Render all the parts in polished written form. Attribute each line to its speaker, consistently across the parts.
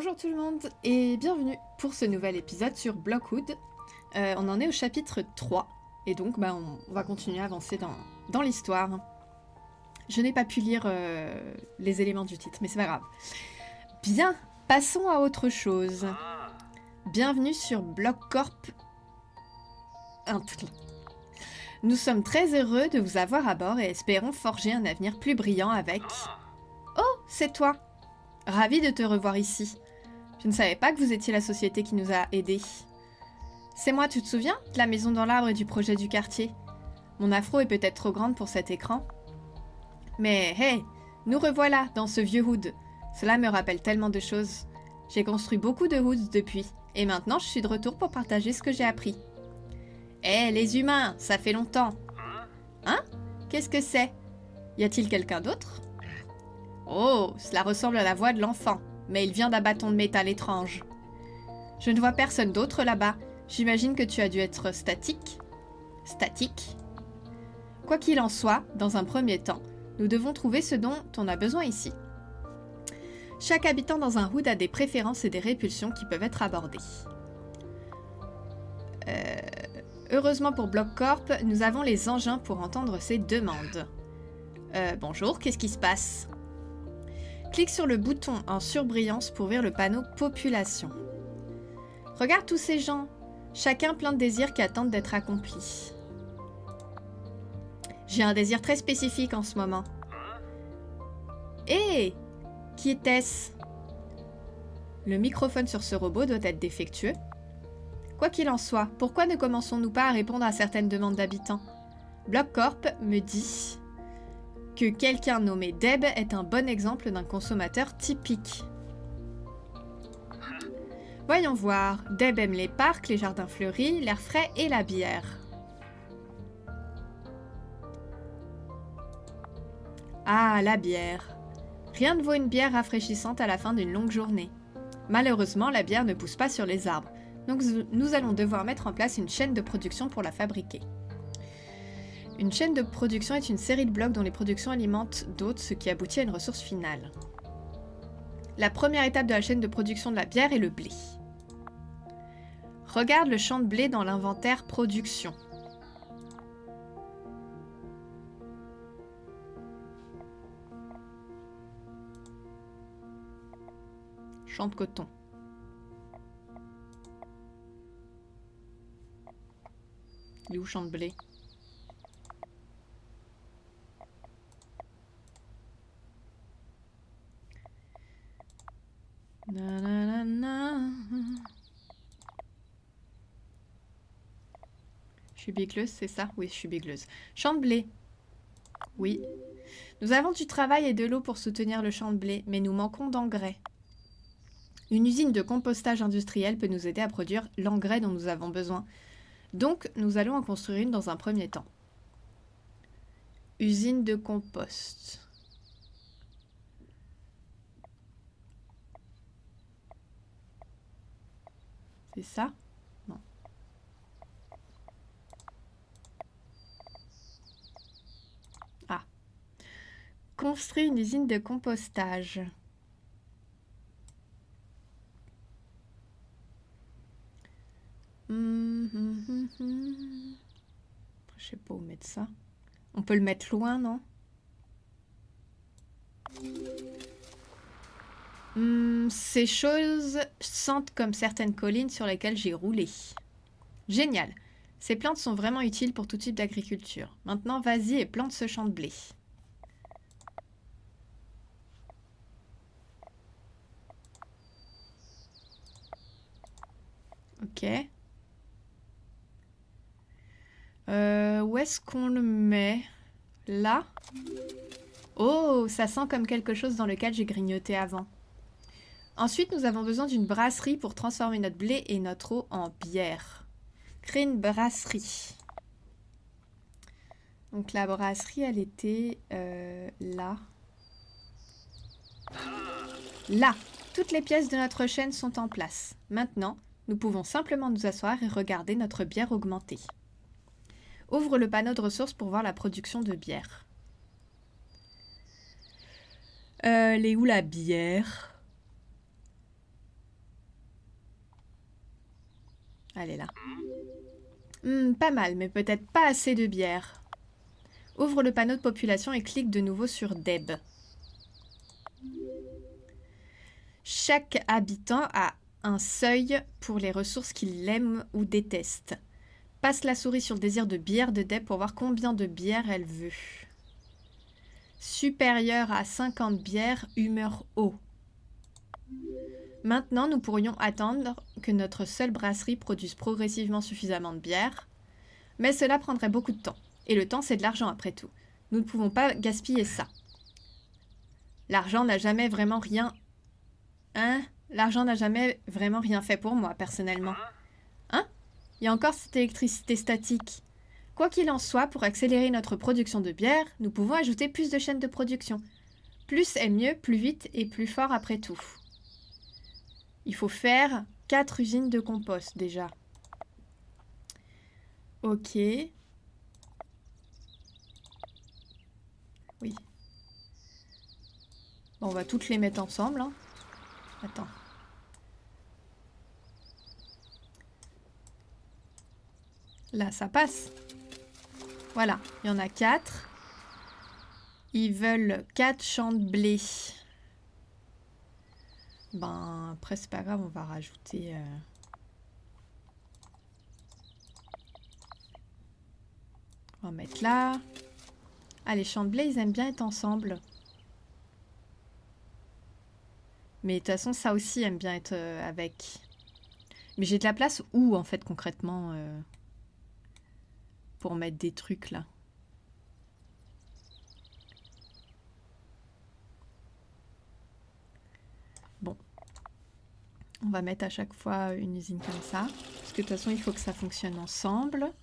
Speaker 1: Bonjour tout le monde et bienvenue pour ce nouvel épisode sur Blockwood. On en est au chapitre 3 et donc on va continuer à avancer dans l'histoire. Je n'ai pas pu lire les éléments du titre, mais c'est pas grave. Bien, passons à autre chose. Bienvenue sur Blockcorp. Nous sommes très heureux de vous avoir à bord et espérons forger un avenir plus brillant avec... Oh, c'est toi! Ravi de te revoir ici. Je ne savais pas que vous étiez la société qui nous a aidés. C'est moi, tu te souviens? De la maison dans l'arbre et du projet du quartier. Mon afro est peut-être trop grande pour cet écran. Mais hey, nous revoilà dans ce vieux hood. Cela me rappelle tellement de choses. J'ai construit beaucoup de hoods depuis, et maintenant je suis de retour pour partager ce que j'ai appris. Hé, les humains, ça fait longtemps. Hein? Qu'est-ce que c'est? Y a-t-il quelqu'un d'autre? Oh, cela ressemble à la voix de l'enfant, mais il vient d'un bâton de métal étrange. Je ne vois personne d'autre là-bas. J'imagine que tu as dû être statique. Statique? Quoi qu'il en soit, dans un premier temps, nous devons trouver ce dont on a besoin ici. Chaque habitant dans un hood a des préférences et des répulsions qui peuvent être abordées. Heureusement pour Blockcorp, nous avons les engins pour entendre ces demandes. Bonjour, qu'est-ce qui se passe? Clique sur le bouton en surbrillance pour ouvrir le panneau Population. Regarde tous ces gens, chacun plein de désirs qui attendent d'être accomplis. J'ai un désir très spécifique en ce moment. Hé! Qui était-ce? Le microphone sur ce robot doit être défectueux. Quoi qu'il en soit, pourquoi ne commençons-nous pas à répondre à certaines demandes d'habitants? Blockcorp me dit que quelqu'un nommé Deb est un bon exemple d'un consommateur typique. Voyons voir. Deb aime les parcs, les jardins fleuris, l'air frais et la bière. Ah, la bière. Rien ne vaut une bière rafraîchissante à la fin d'une longue journée. Malheureusement, la bière ne pousse pas sur les arbres, donc nous allons devoir mettre en place une chaîne de production pour la fabriquer. Une chaîne de production est une série de blocs dont les productions alimentent d'autres, ce qui aboutit à une ressource finale. La première étape de la chaîne de production de la bière est le blé. Regarde le champ de blé dans l'inventaire production. Champ de coton. Il est où champ de blé? Nanana. Je suis bigleuse, c'est ça? Oui, je suis bigleuse. Champ de blé. Oui. Nous avons du travail et de l'eau pour soutenir le champ de blé, mais nous manquons d'engrais. Une usine de compostage industriel peut nous aider à produire l'engrais dont nous avons besoin. Donc, nous allons en construire une dans un premier temps. Usine de compost. C'est ça? Non. Ah. Construire une usine de compostage. Je sais pas où mettre ça. On peut le mettre loin, non? Ces choses sentent comme certaines collines sur lesquelles j'ai roulé. Génial. Ces plantes sont vraiment utiles pour tout type d'agriculture. Maintenant, vas-y et plante ce champ de blé. Ok. Où est-ce qu'on le met? Là? Oh, ça sent comme quelque chose dans lequel j'ai grignoté avant. Ensuite, nous avons besoin d'une brasserie pour transformer notre blé et notre eau en bière. Créer une brasserie. Donc la brasserie, elle était là. Là! Toutes les pièces de notre chaîne sont en place. Maintenant, nous pouvons simplement nous asseoir et regarder notre bière augmenter. Ouvre le panneau de ressources pour voir la production de bière. Elle est où la bière? Elle est là. Pas mal, mais peut-être pas assez de bière. Ouvre le panneau de population et clique de nouveau sur Deb. Chaque habitant a un seuil pour les ressources qu'il aime ou déteste. Passe la souris sur le désir de bière de Deb pour voir combien de bière elle veut. Supérieur à 50 bières, humeur haut. Maintenant, nous pourrions attendre que notre seule brasserie produise progressivement suffisamment de bière, mais cela prendrait beaucoup de temps. Et le temps, c'est de l'argent après tout. Nous ne pouvons pas gaspiller ça. L'argent n'a jamais vraiment rien... Hein? L'argent n'a jamais vraiment rien fait pour moi, personnellement. Hein? Il y a encore cette électricité statique. Quoi qu'il en soit, pour accélérer notre production de bière, nous pouvons ajouter plus de chaînes de production. Plus est mieux, plus vite et plus fort après tout. Il faut faire 4 usines de compost déjà. Ok. Oui. Bon, on va toutes les mettre ensemble. Hein. Attends. Là, ça passe. Voilà, il y en a 4. Ils veulent 4 champs de blé. Ben, après, c'est pas grave, on va rajouter... On va mettre là. Ah, les champs de blé, ils aiment bien être ensemble. Mais de toute façon, ça aussi aime bien être avec. Mais j'ai de la place où, en fait, concrètement, pour mettre des trucs, là? Bon. On va mettre à chaque fois une usine comme ça. Parce que de toute façon, il faut que ça fonctionne ensemble.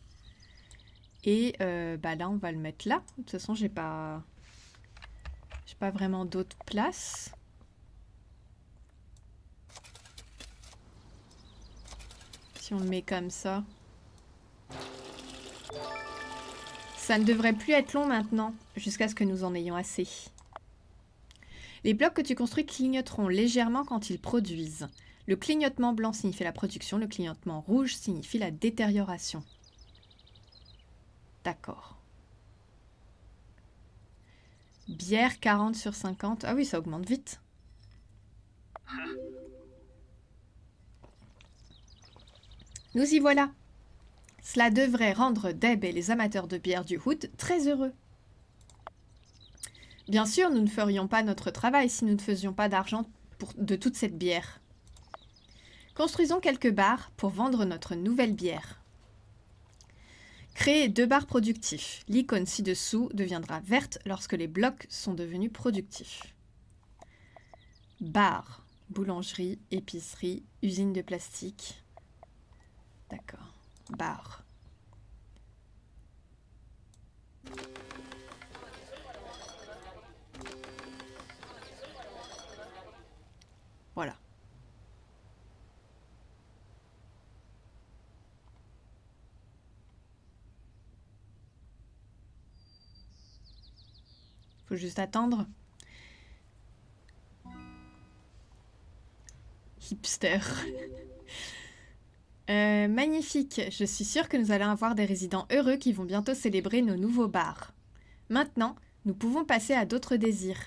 Speaker 1: Et bah là, on va le mettre là. De toute façon, j'ai pas vraiment d'autre place. Si on le met comme ça. Ça ne devrait plus être long maintenant, jusqu'à ce que nous en ayons assez. Les blocs que tu construis clignoteront légèrement quand ils produisent. Le clignotement blanc signifie la production, le clignotement rouge signifie la détérioration. D'accord. Bière 40 sur 50. Ah oui, ça augmente vite. Nous y voilà. Cela devrait rendre Deb et les amateurs de bière du Hood très heureux. Bien sûr, nous ne ferions pas notre travail si nous ne faisions pas d'argent de toute cette bière. Construisons quelques bars pour vendre notre nouvelle bière. Créez 2 bars productifs. L'icône ci-dessous deviendra verte lorsque les blocs sont devenus productifs. Bar, boulangerie, épicerie, usine de plastique. D'accord. Bar. Voilà. Faut juste attendre. Hipster. Magnifique. Je suis sûre que nous allons avoir des résidents heureux qui vont bientôt célébrer nos nouveaux bars. Maintenant, nous pouvons passer à d'autres désirs.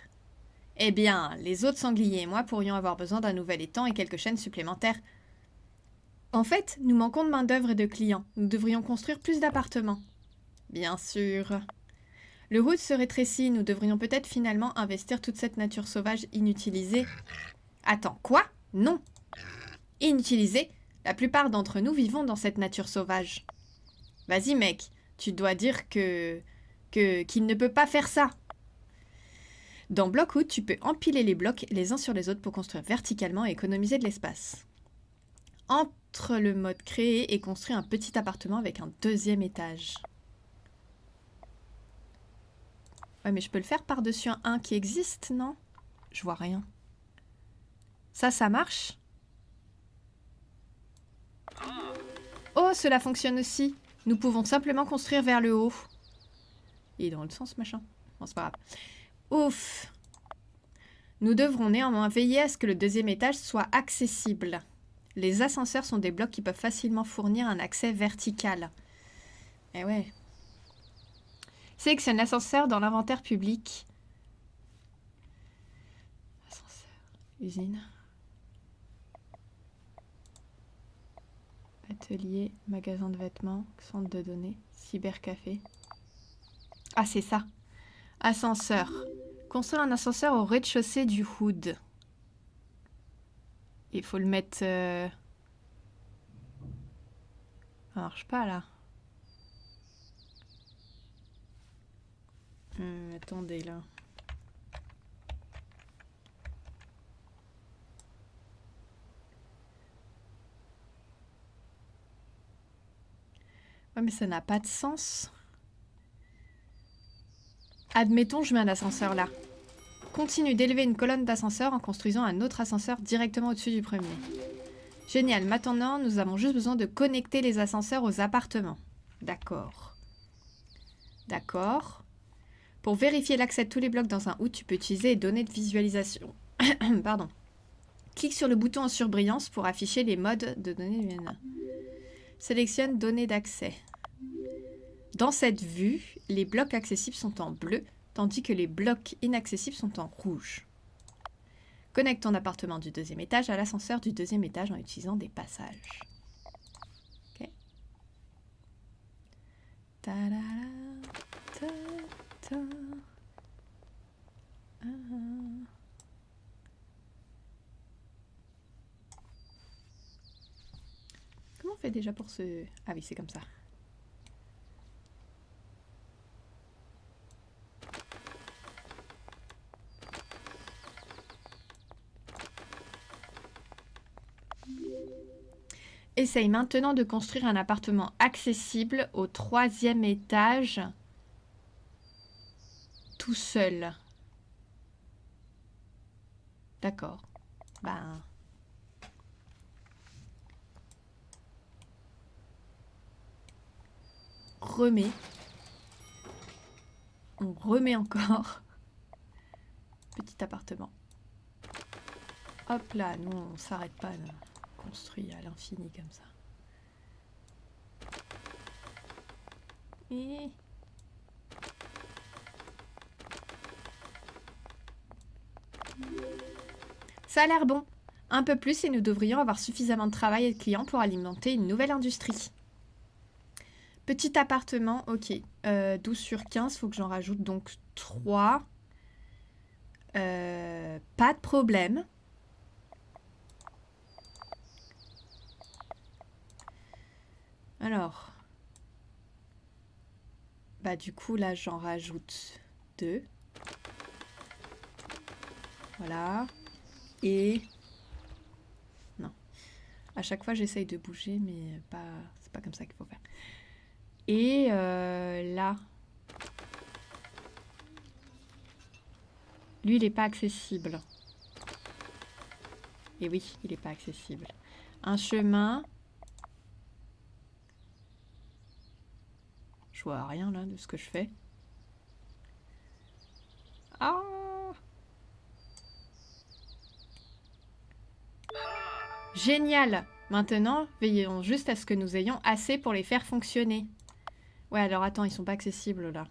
Speaker 1: Eh bien, les autres sangliers et moi pourrions avoir besoin d'un nouvel étang et quelques chaînes supplémentaires. En fait, nous manquons de main-d'œuvre et de clients. Nous devrions construire plus d'appartements. Bien sûr. Le Hood se rétrécit. Nous devrions peut-être finalement investir toute cette nature sauvage inutilisée. Attends, quoi? Non. Inutilisée? La plupart d'entre nous vivons dans cette nature sauvage. Vas-y, mec. Tu dois dire qu'il ne peut pas faire ça. Dans Blockwood, tu peux empiler les blocs les uns sur les autres pour construire verticalement et économiser de l'espace. Entre le mode créer et construire un petit appartement avec un 2e étage. Ouais, mais je peux le faire par-dessus un 1 qui existe, non? Je vois rien. Ça marche? Oh, cela fonctionne aussi. Nous pouvons simplement construire vers le haut. Et dans le sens, machin. Bon, c'est pas grave. Ouf. Nous devrons néanmoins veiller à ce que le 2e étage soit accessible. Les ascenseurs sont des blocs qui peuvent facilement fournir un accès vertical. Eh ouais. Sélectionne l'ascenseur dans l'inventaire public. Ascenseur, usine. Atelier, magasin de vêtements, centre de données, cybercafé. Ah, c'est ça. Ascenseur. Construire un ascenseur au rez-de-chaussée du Hood. Il faut le mettre... Ça marche pas, là. Attendez, là. Ouais, mais ça n'a pas de sens. Admettons, je mets un ascenseur là. Continue d'élever une colonne d'ascenseur en construisant un autre ascenseur directement au-dessus du premier. Génial. Maintenant, nous avons juste besoin de connecter les ascenseurs aux appartements. D'accord. D'accord. Pour vérifier l'accès de tous les blocs dans un HUD, tu peux utiliser les données de visualisation. Pardon. Clique sur le bouton en surbrillance pour afficher les modes de données humaines. Sélectionne données d'accès. Dans cette vue, les blocs accessibles sont en bleu, tandis que les blocs inaccessibles sont en rouge. Connecte ton appartement du 2e étage à l'ascenseur du 2e étage en utilisant des passages. Ok. Ta-da-da, ta-ta. Ah. Comment on fait déjà pour ce... Ah oui, c'est comme ça. Essaye maintenant de construire un appartement accessible au 3e étage tout seul. D'accord. Ben... Remets. On remet encore. Petit appartement. Hop là, nous on s'arrête pas là. Construit à l'infini comme ça. Et... Ça a l'air bon. Un peu plus et nous devrions avoir suffisamment de travail et de clients pour alimenter une nouvelle industrie. Petit appartement, ok. 12 sur 15, faut que j'en rajoute donc 3. Pas de problème. Alors. Bah du coup là j'en rajoute 2. Voilà. Et... Non. À chaque fois j'essaye de bouger mais pas... c'est pas comme ça qu'il faut faire. Et là... Lui il n'est pas accessible. Et oui, il n'est pas accessible. Un chemin... Je vois rien là de ce que je fais. Ah! Génial! Maintenant, veillons juste à ce que nous ayons assez pour les faire fonctionner. Ouais, alors attends, ils sont pas accessibles là.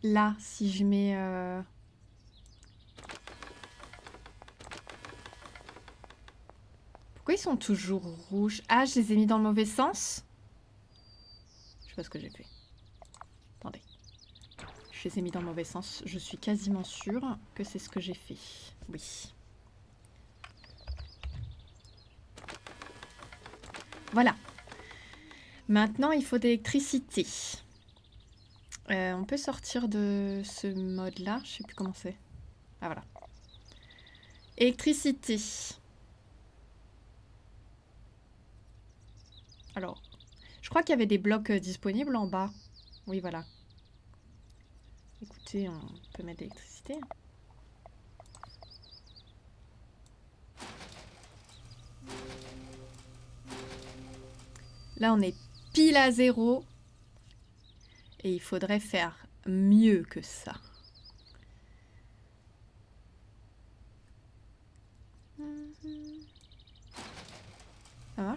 Speaker 1: Là, si je mets... Pourquoi ils sont toujours rouges? Ah, je les ai mis dans le mauvais sens? Je sais pas ce que j'ai fait. Attendez. Je les ai mis dans le mauvais sens. Je suis quasiment sûre que c'est ce que j'ai fait. Oui. Voilà. Maintenant, il faut de l'électricité. On peut sortir de ce mode-là. Je sais plus comment c'est. Ah, voilà. Électricité. Alors, je crois qu'il y avait des blocs disponibles en bas. Oui, voilà. Écoutez, on peut mettre de l'électricité. Là, on est pile à 0. Et il faudrait faire mieux que ça.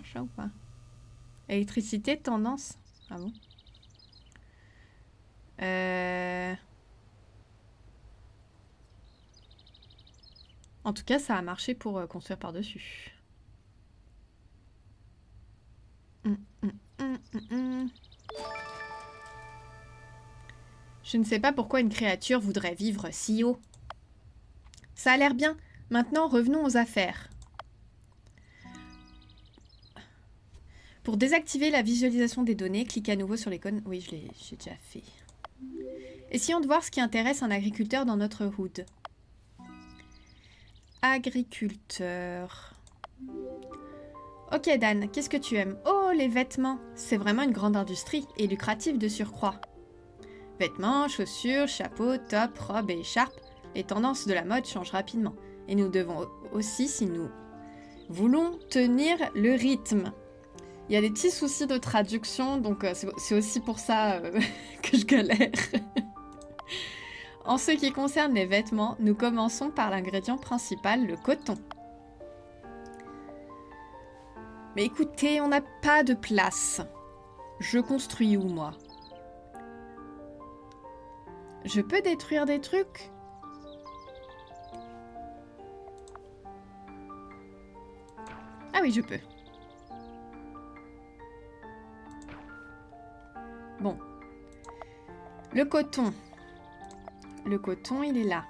Speaker 1: marche ça ou pas? Électricité, tendance. Ah bon? En tout cas, ça a marché pour construire par-dessus. Je ne sais pas pourquoi une créature voudrait vivre si haut. Ça a l'air bien. Maintenant, revenons aux affaires. Pour désactiver la visualisation des données, cliquez à nouveau sur l'icône. Oui, j'ai déjà fait. Essayons de voir ce qui intéresse un agriculteur dans notre hood. Agriculteur. Ok Dan, qu'est-ce que tu aimes? Oh, les vêtements. C'est vraiment une grande industrie et lucrative de surcroît. Vêtements, chaussures, chapeaux, tops, robes et écharpes. Les tendances de la mode changent rapidement. Et nous devons aussi, si nous voulons tenir le rythme. Il y a des petits soucis de traduction, donc c'est aussi pour ça que je galère. En ce qui concerne les vêtements, nous commençons par l'ingrédient principal, le coton. Mais écoutez, on n'a pas de place. Je construis où, moi? Je peux détruire des trucs? Ah oui, je peux. Bon. Le coton. Le coton, il est là.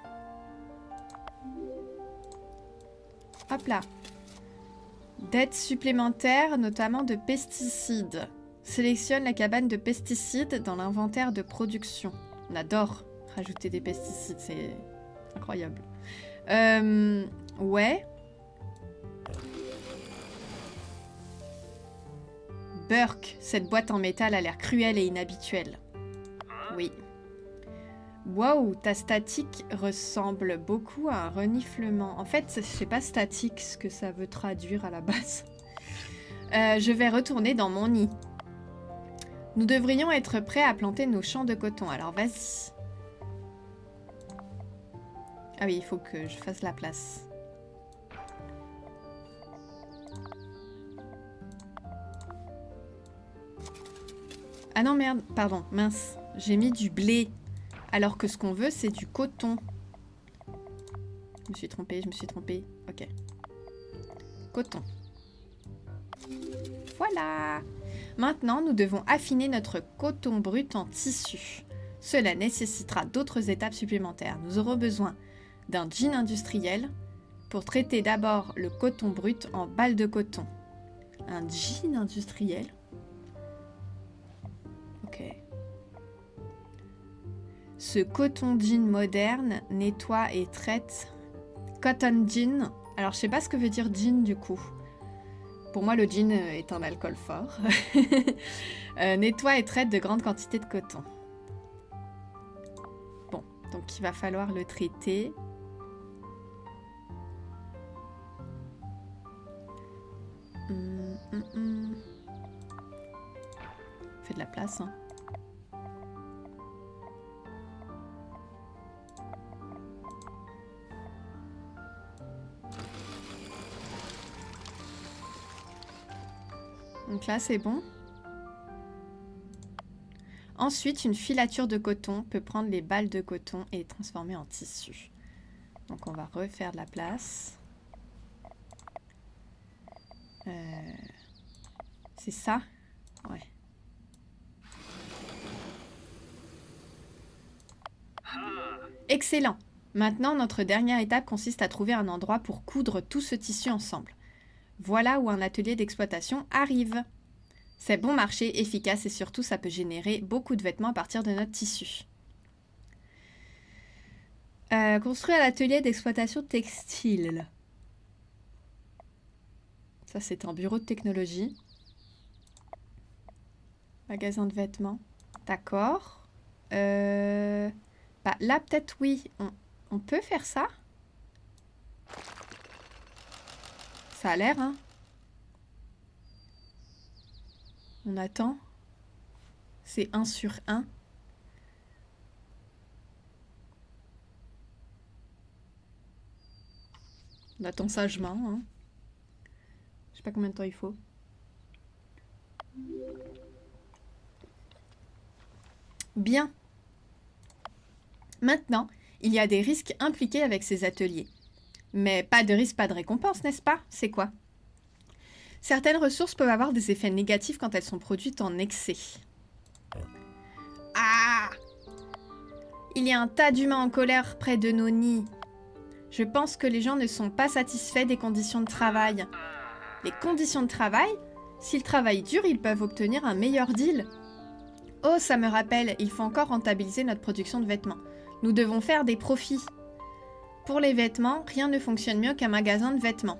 Speaker 1: Hop là. Dette supplémentaire, notamment de pesticides. Sélectionne la cabane de pesticides dans l'inventaire de production. On adore rajouter des pesticides, c'est incroyable. Ouais. Burke, cette boîte en métal a l'air cruelle et inhabituelle. Oui. Wow, ta statique ressemble beaucoup à un reniflement. En fait, je sais pas statique ce que ça veut traduire à la base. Je vais retourner dans mon nid. Nous devrions être prêts à planter nos champs de coton. Alors vas-y. Ah oui, il faut que je fasse la place. Ah non, merde, pardon, mince. J'ai mis du blé. Alors que ce qu'on veut, c'est du coton. Je me suis trompée. Ok. Coton. Voilà. Maintenant, nous devons affiner notre coton brut en tissu. Cela nécessitera d'autres étapes supplémentaires. Nous aurons besoin d'un jean industriel pour traiter d'abord le coton brut en balles de coton. Un jean industriel? Ok. Ce coton jean moderne nettoie et traite... Cotton gin. Alors, je sais pas ce que veut dire gin du coup. Pour moi, le gin est un alcool fort. Nettoie et traite de grandes quantités de coton. Bon, donc il va falloir le traiter. Fait de la place, hein. Donc là, c'est bon. Ensuite, une filature de coton peut prendre les balles de coton et les transformer en tissu. Donc on va refaire de la place. C'est ça? Ouais. Excellent! Maintenant, notre dernière étape consiste à trouver un endroit pour coudre tout ce tissu ensemble. Voilà où un atelier d'exploitation arrive. C'est bon marché, efficace et surtout ça peut générer beaucoup de vêtements à partir de notre tissu. Construire l'atelier d'exploitation textile. Ça c'est un bureau de technologie. Magasin de vêtements. D'accord. Bah, là peut-être oui. On peut faire ça? Ça a l'air, hein? On attend. C'est 1 sur 1. On attend sagement, hein. Je sais pas combien de temps il faut. Bien. Maintenant, il y a des risques impliqués avec ces ateliers. Mais pas de risque, pas de récompense, n'est-ce pas? C'est quoi? Certaines ressources peuvent avoir des effets négatifs quand elles sont produites en excès. Ah! Il y a un tas d'humains en colère près de nos nids. Je pense que les gens ne sont pas satisfaits des conditions de travail. Les conditions de travail? S'ils travaillent dur, ils peuvent obtenir un meilleur deal. Oh, ça me rappelle, il faut encore rentabiliser notre production de vêtements. Nous devons faire des profits. Pour les vêtements, rien ne fonctionne mieux qu'un magasin de vêtements.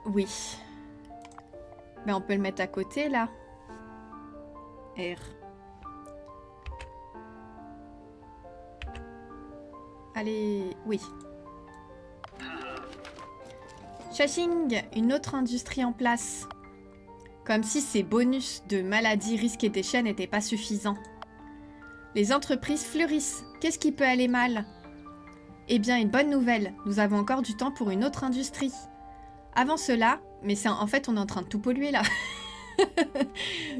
Speaker 1: Oui. Ben, on peut le mettre à côté, là. R. Allez, oui. Chashing, une autre industrie en place. Comme si ces bonus de maladies, risques et déchets n'étaient pas suffisants. Les entreprises fleurissent. Qu'est-ce qui peut aller mal? Eh bien, une bonne nouvelle. Nous avons encore du temps pour une autre industrie. Avant cela, mais en fait, on est en train de tout polluer là.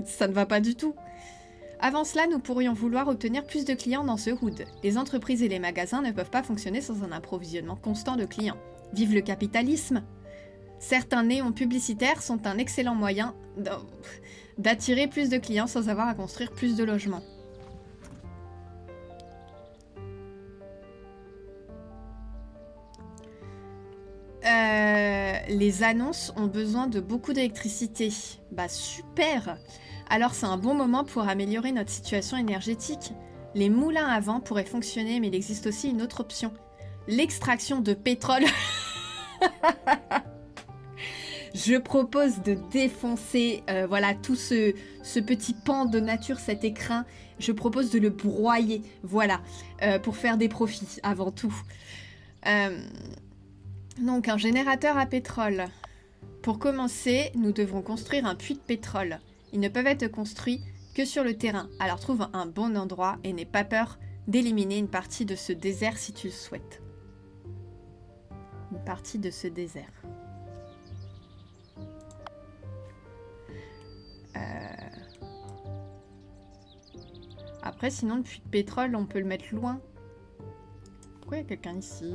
Speaker 1: Ça ne va pas du tout. Avant cela, nous pourrions vouloir obtenir plus de clients dans ce hood. Les entreprises et les magasins ne peuvent pas fonctionner sans un approvisionnement constant de clients. Vive le capitalisme! Certains néons publicitaires sont un excellent moyen d'attirer plus de clients sans avoir à construire plus de logements. Les annonces ont besoin de beaucoup d'électricité. Bah super! Alors c'est un bon moment pour améliorer notre situation énergétique. Les moulins à vent pourraient fonctionner, mais il existe aussi une autre option. L'extraction de pétrole. Je propose de défoncer voilà, tout ce petit pan de nature, cet écrin. Je propose de le broyer, voilà, pour faire des profits avant tout. Donc un générateur à pétrole. Pour commencer, nous devrons construire un puits de pétrole. Ils ne peuvent être construits que sur le terrain. Alors trouve un bon endroit et n'aie pas peur d'éliminer une partie de ce désert si tu le souhaites. Une partie de ce désert. Après, sinon, le puits de pétrole, on peut le mettre loin. Pourquoi il y a quelqu'un ici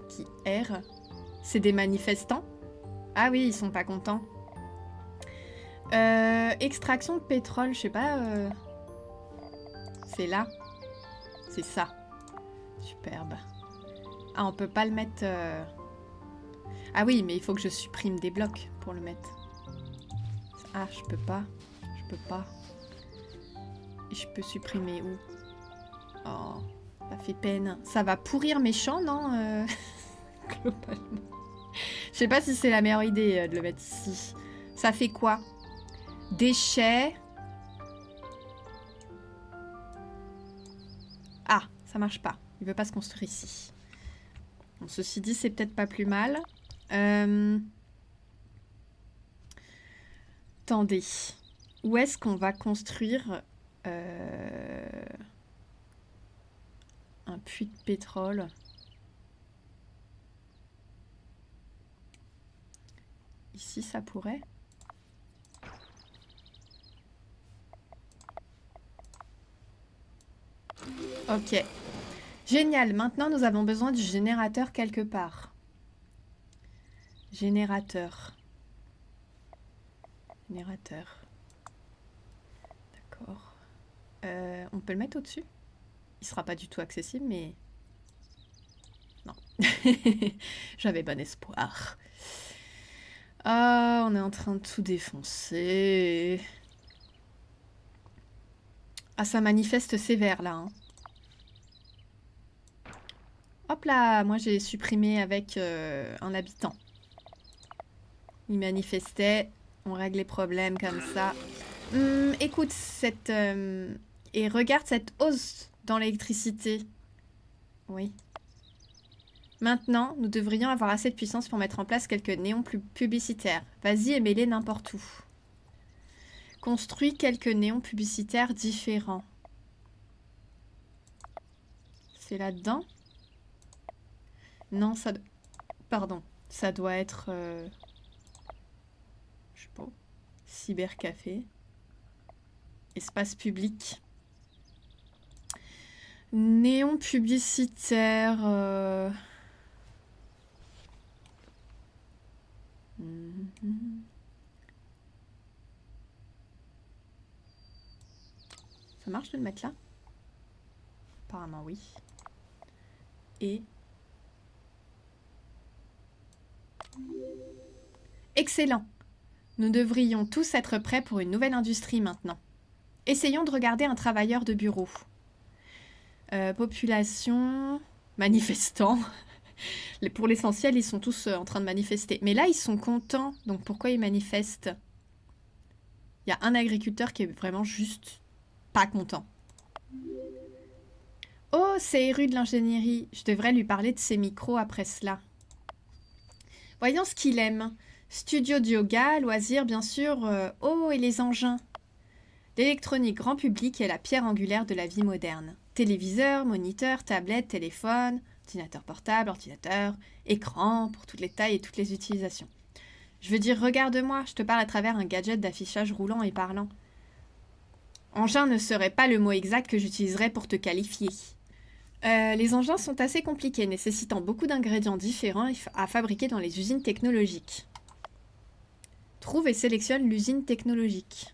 Speaker 1: qui erre? C'est des manifestants? Ah oui, ils sont pas contents. Extraction de pétrole, je sais pas. C'est là. C'est ça. Superbe. Ah, on peut pas le mettre... Ah oui, mais il faut que je supprime des blocs pour le mettre. Ah, je peux pas. Je peux pas. Et je peux supprimer où? Oh, ça fait peine. Ça va pourrir mes champs, non globalement. Je sais pas si c'est la meilleure idée de le mettre ici. Ça fait quoi? Déchets. Ah, ça marche pas. Il veut pas se construire ici. Bon, ceci dit, c'est peut-être pas plus mal. Attendez. Où est-ce qu'on va construire un puits de pétrole? Ici, ça pourrait. Ok. Génial. Maintenant, nous avons besoin du générateur quelque part. Générateur. Générateur. D'accord. On peut le mettre au-dessus? Il sera pas du tout accessible, mais... Non. J'avais bon espoir. Ah, on est en train de tout défoncer. Ah, ça manifeste sévère, là. Hein. Hop là, moi j'ai supprimé avec un habitant. Il manifestait, on règle les problèmes comme ça. Écoute, et regarde cette hausse dans l'électricité. Oui. Maintenant, nous devrions avoir assez de puissance pour mettre en place quelques néons publicitaires. Vas-y et mets-les n'importe où. Construis quelques néons publicitaires différents. C'est là-dedans? Non, ça... Pardon. Ça doit être... Cybercafé. Espace public. Néon publicitaire. Ça marche de le mettre là? Apparemment oui. Et... Excellent! Nous devrions tous être prêts pour une nouvelle industrie maintenant. Essayons de regarder un travailleur de bureau. Population... Manifestants. Pour l'essentiel, ils sont tous en train de manifester. Mais là, ils sont contents. Donc pourquoi ils manifestent? Il y a un agriculteur qui est vraiment juste pas content. Oh, c'est Eru de l'ingénierie. Je devrais lui parler de ses micros après cela. Voyons ce qu'il aime. Studio de yoga, loisirs, bien sûr. Oh, et les engins. L'électronique grand public est la pierre angulaire de la vie moderne. Téléviseur, moniteur, tablette, téléphone, ordinateur portable, ordinateur, écran, pour toutes les tailles et toutes les utilisations. Je veux dire, regarde-moi, je te parle à travers un gadget d'affichage roulant et parlant. Engin ne serait pas le mot exact que j'utiliserais pour te qualifier. Les engins sont assez compliqués, nécessitant beaucoup d'ingrédients différents à fabriquer dans les usines technologiques. Trouve et sélectionne l'usine technologique.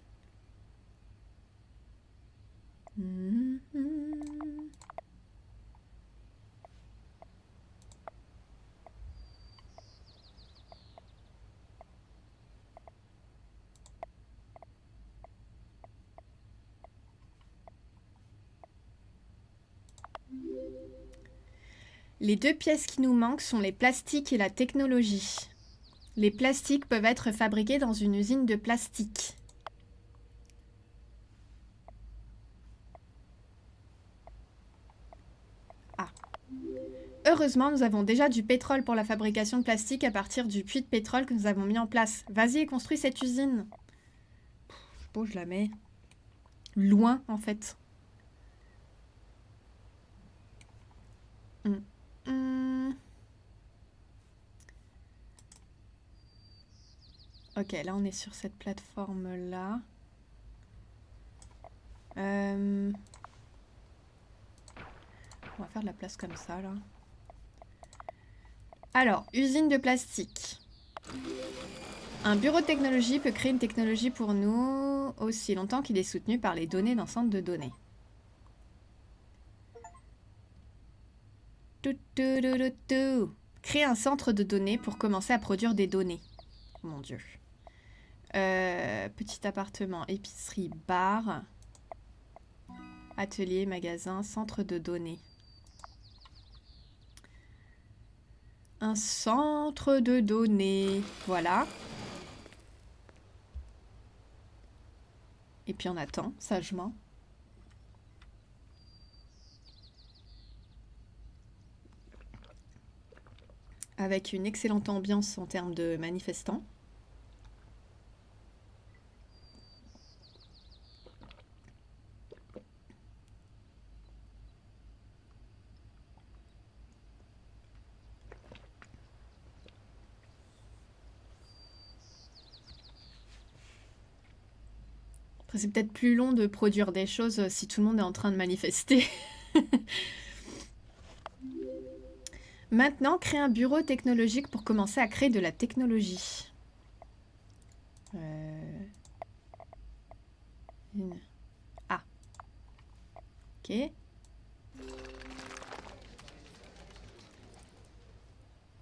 Speaker 1: Les deux pièces qui nous manquent sont les plastiques et la technologie. Les plastiques peuvent être fabriqués dans une usine de plastique. Ah. Heureusement, nous avons déjà du pétrole pour la fabrication de plastique à partir du puits de pétrole que nous avons mis en place. Vas-y et construis cette usine. Bon, je la mets loin, en fait. Ok, là on est sur cette plateforme-là. On va faire de la place comme ça, là. Alors, usine de plastique. Un bureau de technologie peut créer une technologie pour nous aussi longtemps qu'il est soutenu par les données d'un centre de données. Créer un centre de données pour commencer à produire des données. Oh mon Dieu. Petit appartement, épicerie, bar, atelier, magasin, centre de données. Un centre de données. Voilà. Et puis on attend, sagement. Avec une excellente ambiance en termes de manifestants. Après, c'est peut-être plus long de produire des choses si tout le monde est en train de manifester. Maintenant, créer un bureau technologique pour commencer à créer de la technologie. Ah. Ok.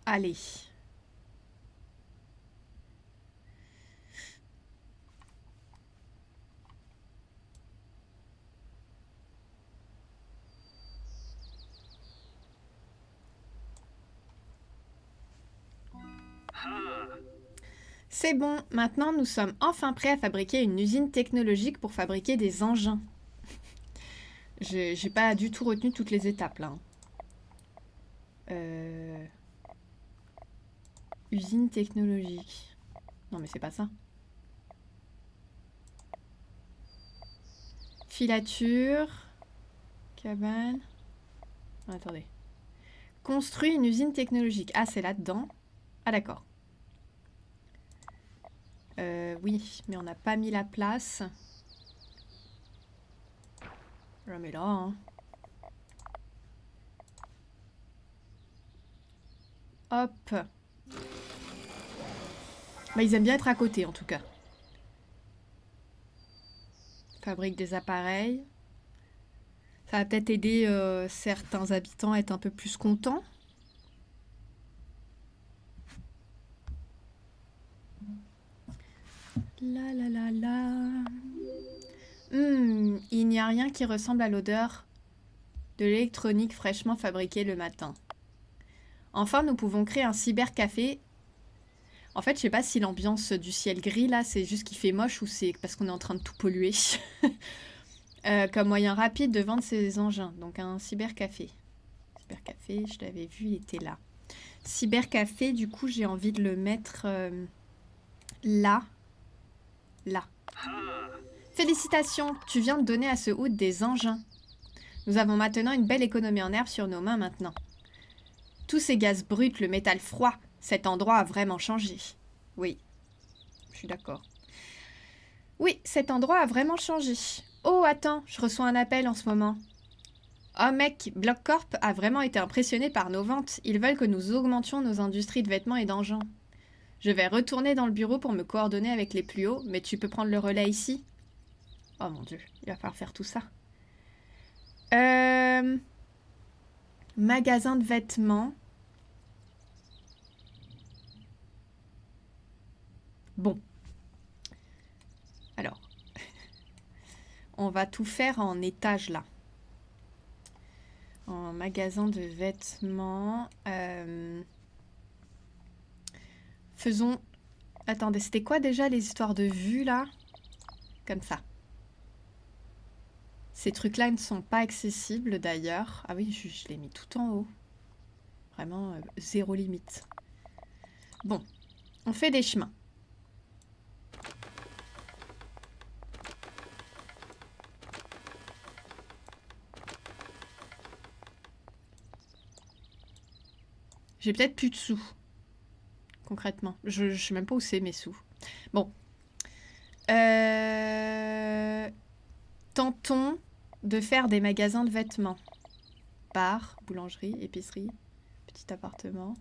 Speaker 1: Allez. C'est bon, maintenant nous sommes enfin prêts à fabriquer une usine technologique pour fabriquer des engins. J'ai pas du tout retenu toutes les étapes là. Usine technologique. Non mais c'est pas ça. Filature. Cabane. Oh, attendez. Construit une usine technologique. Ah c'est là-dedans. Ah d'accord. Oui, mais on n'a pas mis la place. Je la mets là, hein. Hop. Bah, ils aiment bien être à côté, en tout cas. Fabrique des appareils. Ça va peut-être aider certains habitants à être un peu plus contents. La la la la. Il n'y a rien qui ressemble à l'odeur de l'électronique fraîchement fabriquée le matin. Enfin, nous pouvons créer un cybercafé. En fait, je sais pas si l'ambiance du ciel gris, là, c'est juste qu'il fait moche ou c'est parce qu'on est en train de tout polluer. Comme moyen rapide de vendre ces engins. Donc un cybercafé. Cybercafé, je l'avais vu, il était là. Cybercafé, du coup, j'ai envie de le mettre là. Là. Félicitations, tu viens de donner à ce hood des engins. Nous avons maintenant une belle économie en herbe sur nos mains maintenant. Tous ces gaz bruts, le métal froid, cet endroit a vraiment changé. Oui, je suis d'accord. Oui, cet endroit a vraiment changé. Oh, attends, je reçois un appel en ce moment. Oh mec, Blockcorp a vraiment été impressionné par nos ventes. Ils veulent que nous augmentions nos industries de vêtements et d'engins. Je vais retourner dans le bureau pour me coordonner avec les plus hauts, mais tu peux prendre le relais ici? Oh mon dieu, il va falloir faire tout ça. Magasin de vêtements. Bon. Alors. On va tout faire en étage là. En magasin de vêtements. Faisons... Attendez, c'était quoi déjà les histoires de vue là? Comme ça. Ces trucs-là ne sont pas accessibles d'ailleurs. Ah oui, je l'ai mis tout en haut. Vraiment, zéro limite. Bon, on fait des chemins. J'ai peut-être plus de sous. Concrètement. Je sais même pas où c'est mes sous. Bon. Tentons de faire des magasins de vêtements. Bar, boulangerie, épicerie, petit appartement,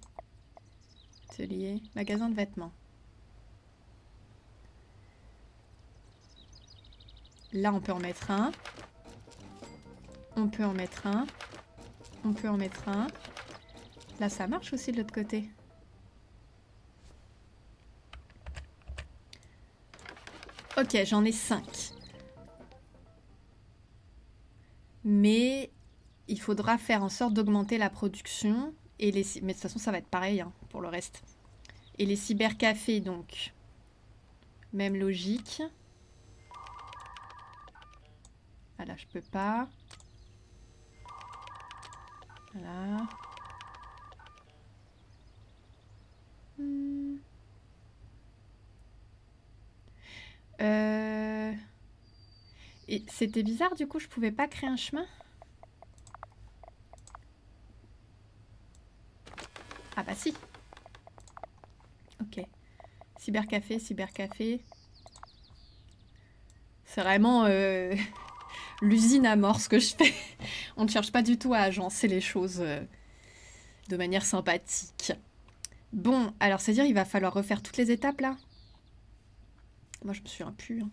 Speaker 1: atelier, magasin de vêtements. Là, on peut en mettre un. On peut en mettre un. On peut en mettre un. Là, ça marche aussi de l'autre côté. Ok, j'en ai 5. Mais il faudra faire en sorte d'augmenter la production. Et les... Mais de toute façon, ça va être pareil hein, pour le reste. Et les cybercafés, donc. Même logique. Ah là, je peux pas. Voilà. Et c'était bizarre, du coup, je pouvais pas créer un chemin. Ah bah si. Ok. Cybercafé, cybercafé. C'est vraiment l'usine à mort ce que je fais. On ne cherche pas du tout à agencer les choses de manière sympathique. Bon, alors c'est-à-dire il va falloir refaire toutes les étapes là. Moi je me souviens plus. Hein.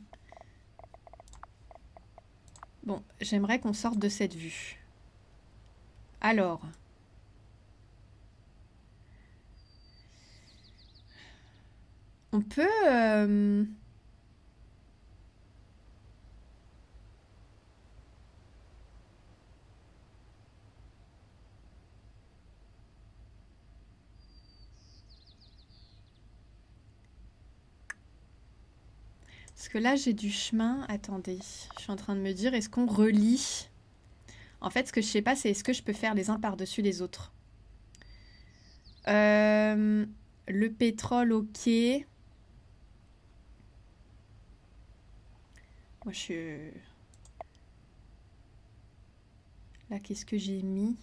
Speaker 1: Bon, j'aimerais qu'on sorte de cette vue. Alors. On peut... Parce que là, j'ai du chemin. Attendez, je suis en train de me dire, est-ce qu'on relie? En fait, ce que je sais pas, c'est est-ce que je peux faire les uns par-dessus les autres? Le pétrole, ok. Moi, je suis... Là, qu'est-ce que j'ai mis?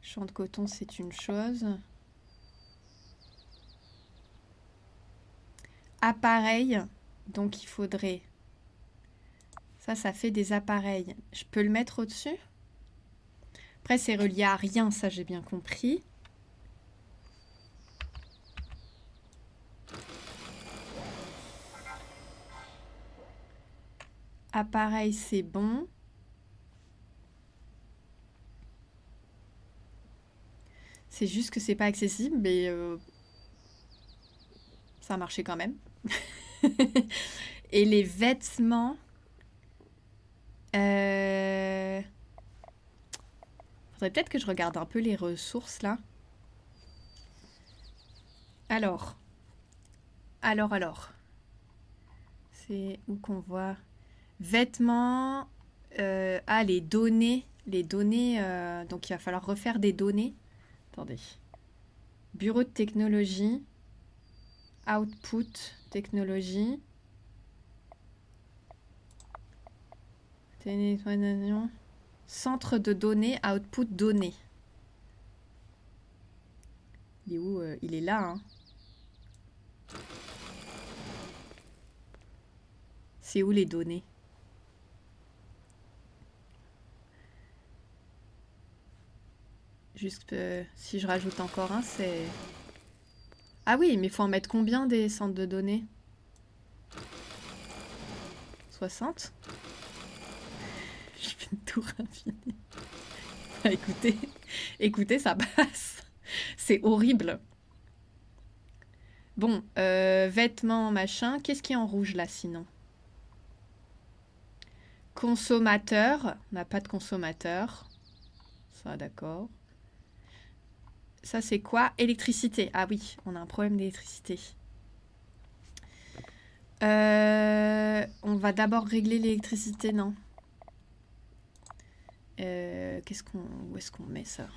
Speaker 1: Champ de coton, c'est une chose. appareil. Donc il faudrait... Ça fait des appareils. Je peux le mettre au-dessus? Après, c'est relié à rien, ça j'ai bien compris. Appareil, c'est bon. C'est juste que c'est pas accessible, mais ça a marché quand même. Et les vêtements... Faudrait peut-être que je regarde un peu les ressources, là. Alors. C'est où qu'on voit... Vêtements... ah, les données. Les données... donc, il va falloir refaire des données. Attendez. Bureau de technologie. Output technologie. Centre de données, output données. Il est où? Il est là, hein. C'est où les données? Juste si je rajoute encore un, c'est... Ah oui, mais il faut en mettre combien des centres de données? 60? Je fais une tour infinie. Ah, écoutez, ça passe. C'est horrible. Bon, vêtements, machin. Qu'est-ce qui est en rouge là sinon? Consommateur. On n'a pas de consommateur. Ça, d'accord. Ça, c'est quoi? Électricité. Ah oui, on a un problème d'électricité. On va d'abord régler l'électricité, non? Où est-ce qu'on met ça?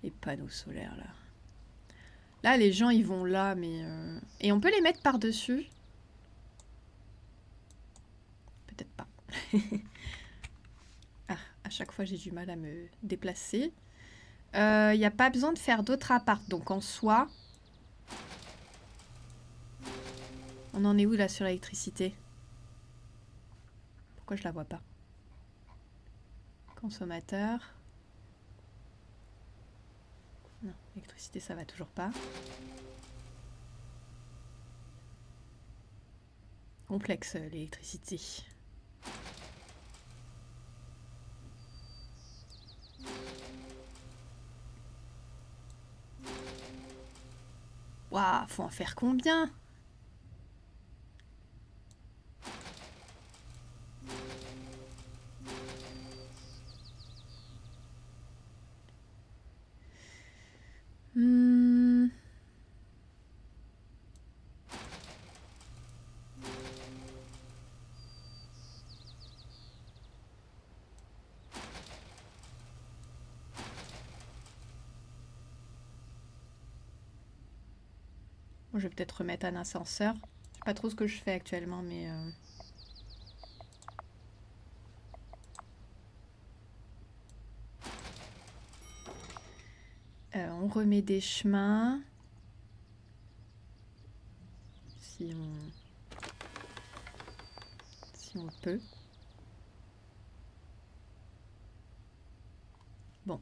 Speaker 1: Les panneaux solaires, là. Là, les gens, ils vont là, mais... Et on peut les mettre par-dessus? Peut-être pas. Ah, à chaque fois, j'ai du mal à me déplacer. Il n'y a pas besoin de faire d'autres apparts. Donc, en soi... On en est où, là, sur l'électricité? Pourquoi je la vois pas? Consommateur. Non, l'électricité, ça va toujours pas. Complexe, l'électricité. Waouh, faut en faire combien? Bon, je vais peut-être remettre un ascenseur. Je sais pas trop ce que je fais actuellement, mais... on remet des chemins. Si on peut. Bon.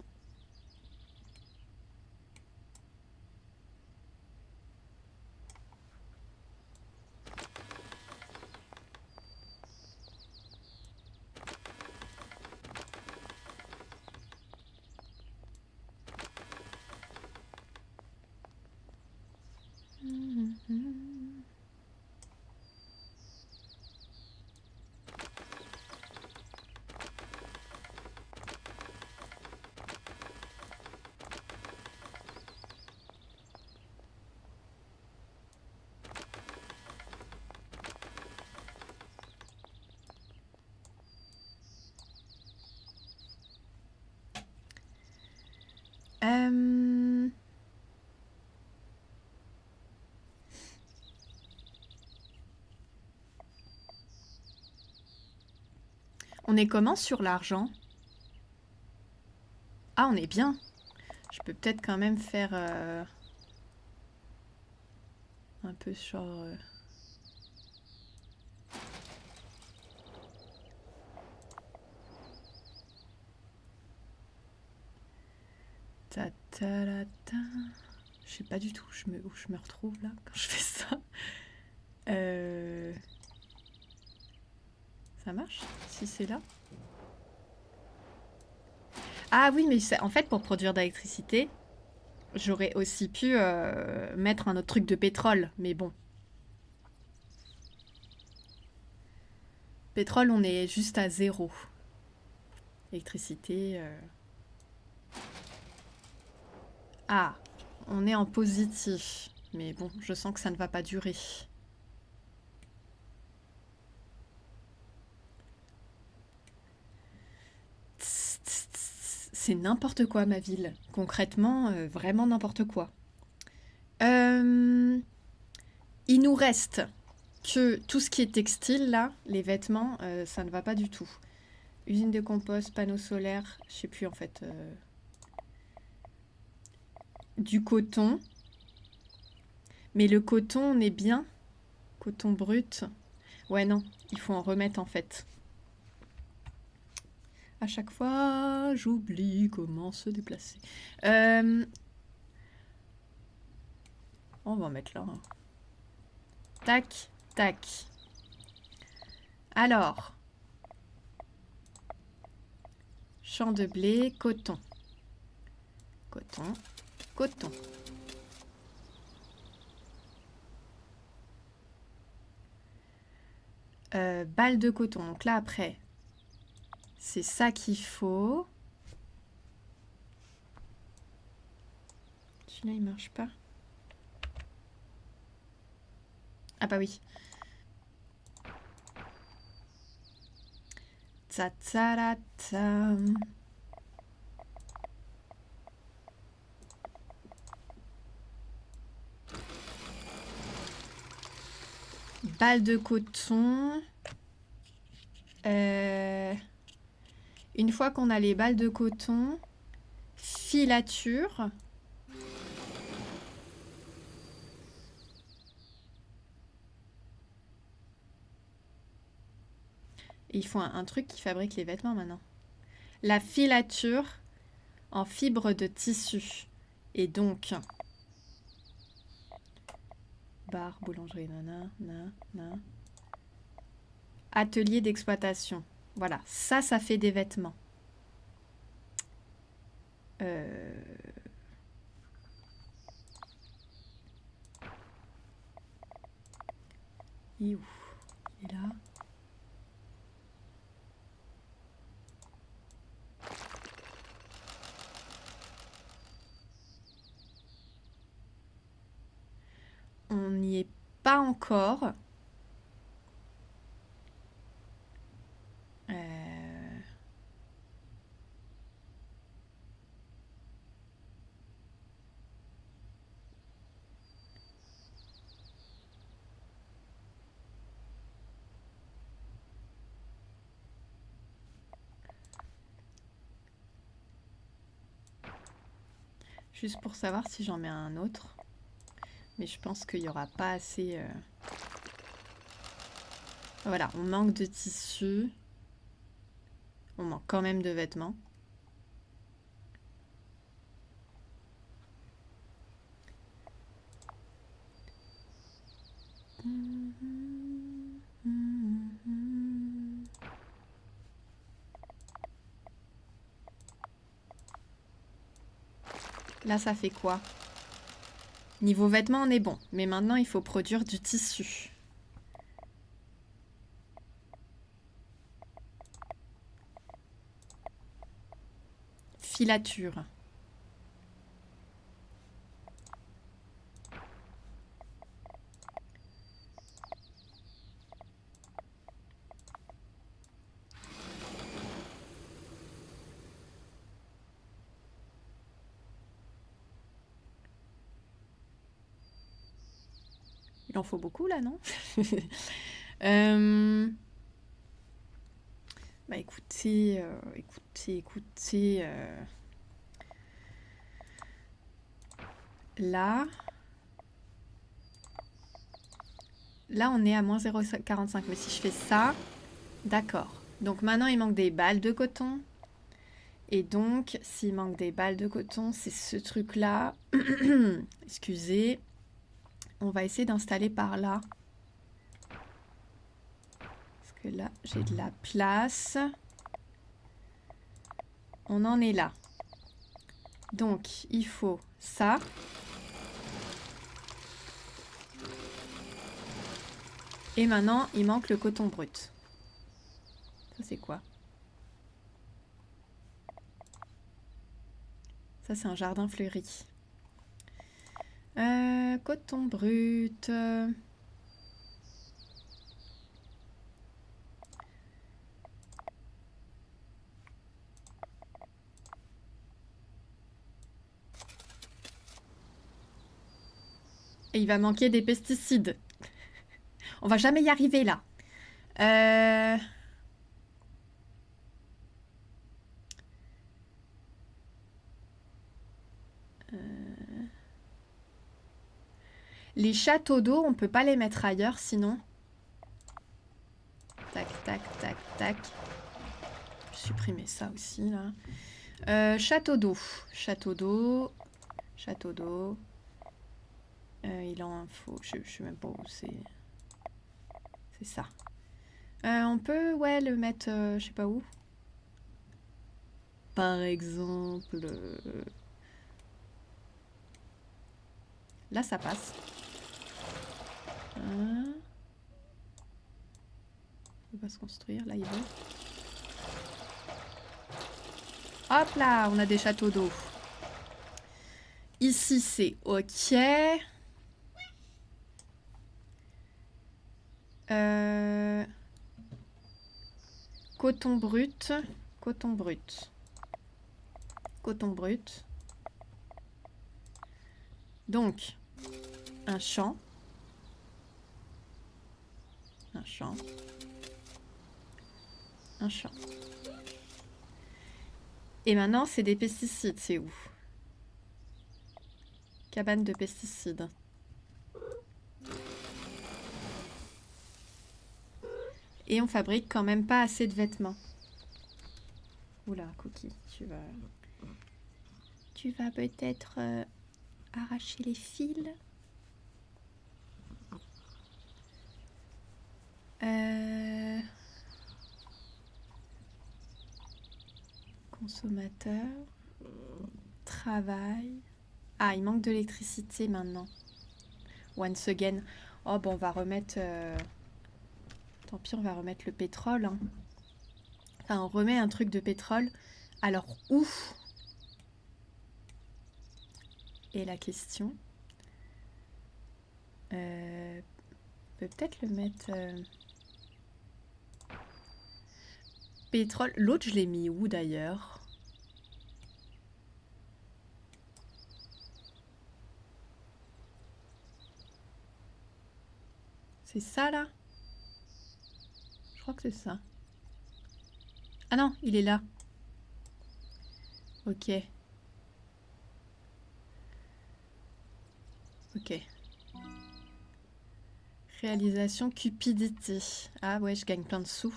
Speaker 1: On est comment sur l'argent? Ah, on est bien. Je peux peut-être quand même faire Un peu genre... Ta ta la ta. Je sais pas du tout où je me retrouve là quand je fais ça. Ça marche si c'est là? Ah oui, mais en fait, pour produire de l'électricité, j'aurais aussi pu mettre un autre truc de pétrole, mais bon. Pétrole, on est juste à 0. Électricité... Ah, on est en positif. Mais bon, je sens que ça ne va pas durer. C'est n'importe quoi, ma ville. Concrètement, vraiment n'importe quoi. Il nous reste que tout ce qui est textile, là, les vêtements, ça ne va pas du tout. Usine de compost, panneaux solaires, je sais plus en fait. Du coton. Mais le coton, on est bien. Coton brut. Ouais, non, il faut en remettre en fait. À chaque fois, j'oublie comment se déplacer. On va en mettre là. Hein. Tac, tac. Alors. Champ de blé, coton. Coton, coton. Balle de coton. Donc là, après, c'est ça qu'il faut. Celui-là, il marche pas. Ah bah oui. Ta ta la ta. Balle de coton. Une fois qu'on a les balles de coton, filature. Et il faut un truc qui fabrique les vêtements maintenant. La filature en fibre de tissu. Et donc, bar, boulangerie, nana. Atelier d'exploitation. Voilà, ça fait des vêtements. Il est où? Il est là. On n'y est pas encore. Juste pour savoir si j'en mets un autre. Mais je pense qu'il n'y aura pas assez... Voilà, on manque de tissu. On manque quand même de vêtements. Là, ça fait quoi? Niveau vêtements, on est bon. Mais maintenant, il faut produire du tissu. Filature. Il en faut beaucoup là, non? Bah écoutez, là, Là, on est à moins 0,45. Mais si je fais ça, d'accord. Donc maintenant, il manque des balles de coton. Et donc, s'il manque des balles de coton, c'est ce truc-là. Excusez. On va essayer d'installer par là. Parce que là, j'ai de la place. On en est là. Donc, il faut ça. Et maintenant, il manque le coton brut. Ça, c'est quoi? Ça, c'est un jardin fleuri. Coton brut. Et il va manquer des pesticides. On va jamais y arriver là. Les châteaux d'eau, on peut pas les mettre ailleurs sinon. Tac, tac, tac, tac. Supprimer ça aussi là. Château d'eau. Château d'eau. Château d'eau. Il en faut. Je sais même pas où c'est. C'est ça. On peut, ouais, le mettre, je sais pas où. Par exemple. Là, ça passe. Il va se construire. Là, il veut. Hop là, on a des châteaux d'eau. Ici, c'est OK. Coton brut. Coton brut. Coton brut. Donc, un champ. Un champ. Un champ. Et maintenant, c'est des pesticides. C'est où? Cabane de pesticides. Et on fabrique quand même pas assez de vêtements. Oula, Cookie, tu vas peut-être arracher les fils. Consommateur. Travail. Ah, il manque d'électricité maintenant. Once again. Oh, bon, on va remettre... Tant pis, on va remettre le pétrole. Hein. Enfin, on remet un truc de pétrole. Alors, où? Et la question... on peut peut-être le mettre... Pétrole. L'autre, je l'ai mis où d'ailleurs? C'est ça là? Je crois que c'est ça. Ah non, il est là. Ok. Ok. Réalisation cupidité. Ah ouais, je gagne plein de sous.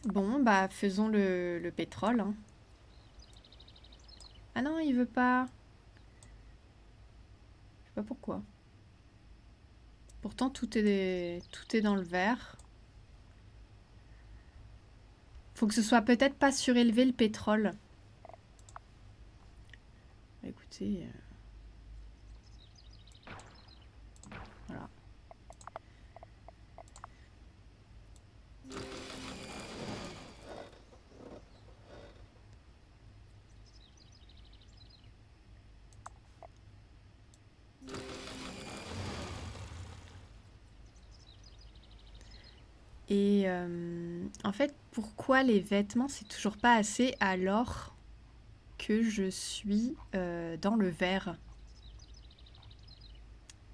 Speaker 1: Bon, bah faisons le pétrole. Hein. Ah non, il veut pas. Je sais pas pourquoi. Pourtant, tout est dans le vert. Faut que ce soit peut-être pas surélevé le pétrole. Écoutez... Voilà. Et en fait, pourquoi les vêtements, c'est toujours pas assez alors que je suis dans le vert?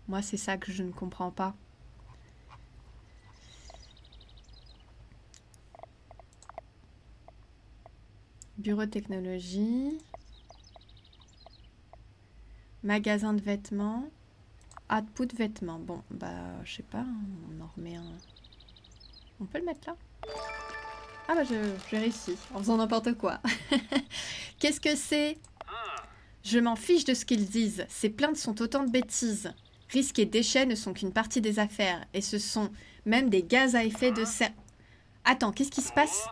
Speaker 1: Moi, c'est ça que je ne comprends pas. Bureau de technologie. Magasin de vêtements. output vêtements. Bon, bah, je sais pas, on en remet un... On peut le mettre là? Ah bah, j'ai réussi, en faisant n'importe quoi. Qu'est-ce que c'est? Je m'en fiche de ce qu'ils disent. Ces plaintes sont autant de bêtises. Risques et déchets ne sont qu'une partie des affaires. Et ce sont même des gaz à effet de serre... Attends, qu'est-ce qui se passe?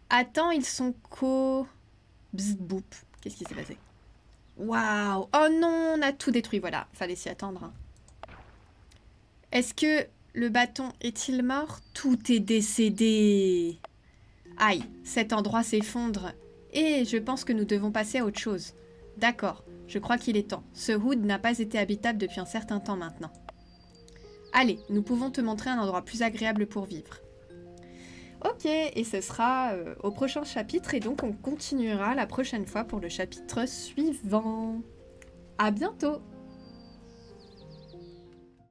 Speaker 1: Attends, ils sont Bzz, boop. Qu'est-ce qui s'est passé? Waouh! Oh non, on a tout détruit, voilà. Fallait s'y attendre. Hein. Est-ce que le bâton est-il mort? Tout est décédé. Aïe, cet endroit s'effondre. Et je pense que nous devons passer à autre chose. D'accord, je crois qu'il est temps. Ce hood n'a pas été habitable depuis un certain temps maintenant. Allez, nous pouvons te montrer un endroit plus agréable pour vivre. Ok, et ce sera au prochain chapitre, et donc on continuera la prochaine fois pour le chapitre suivant. À bientôt!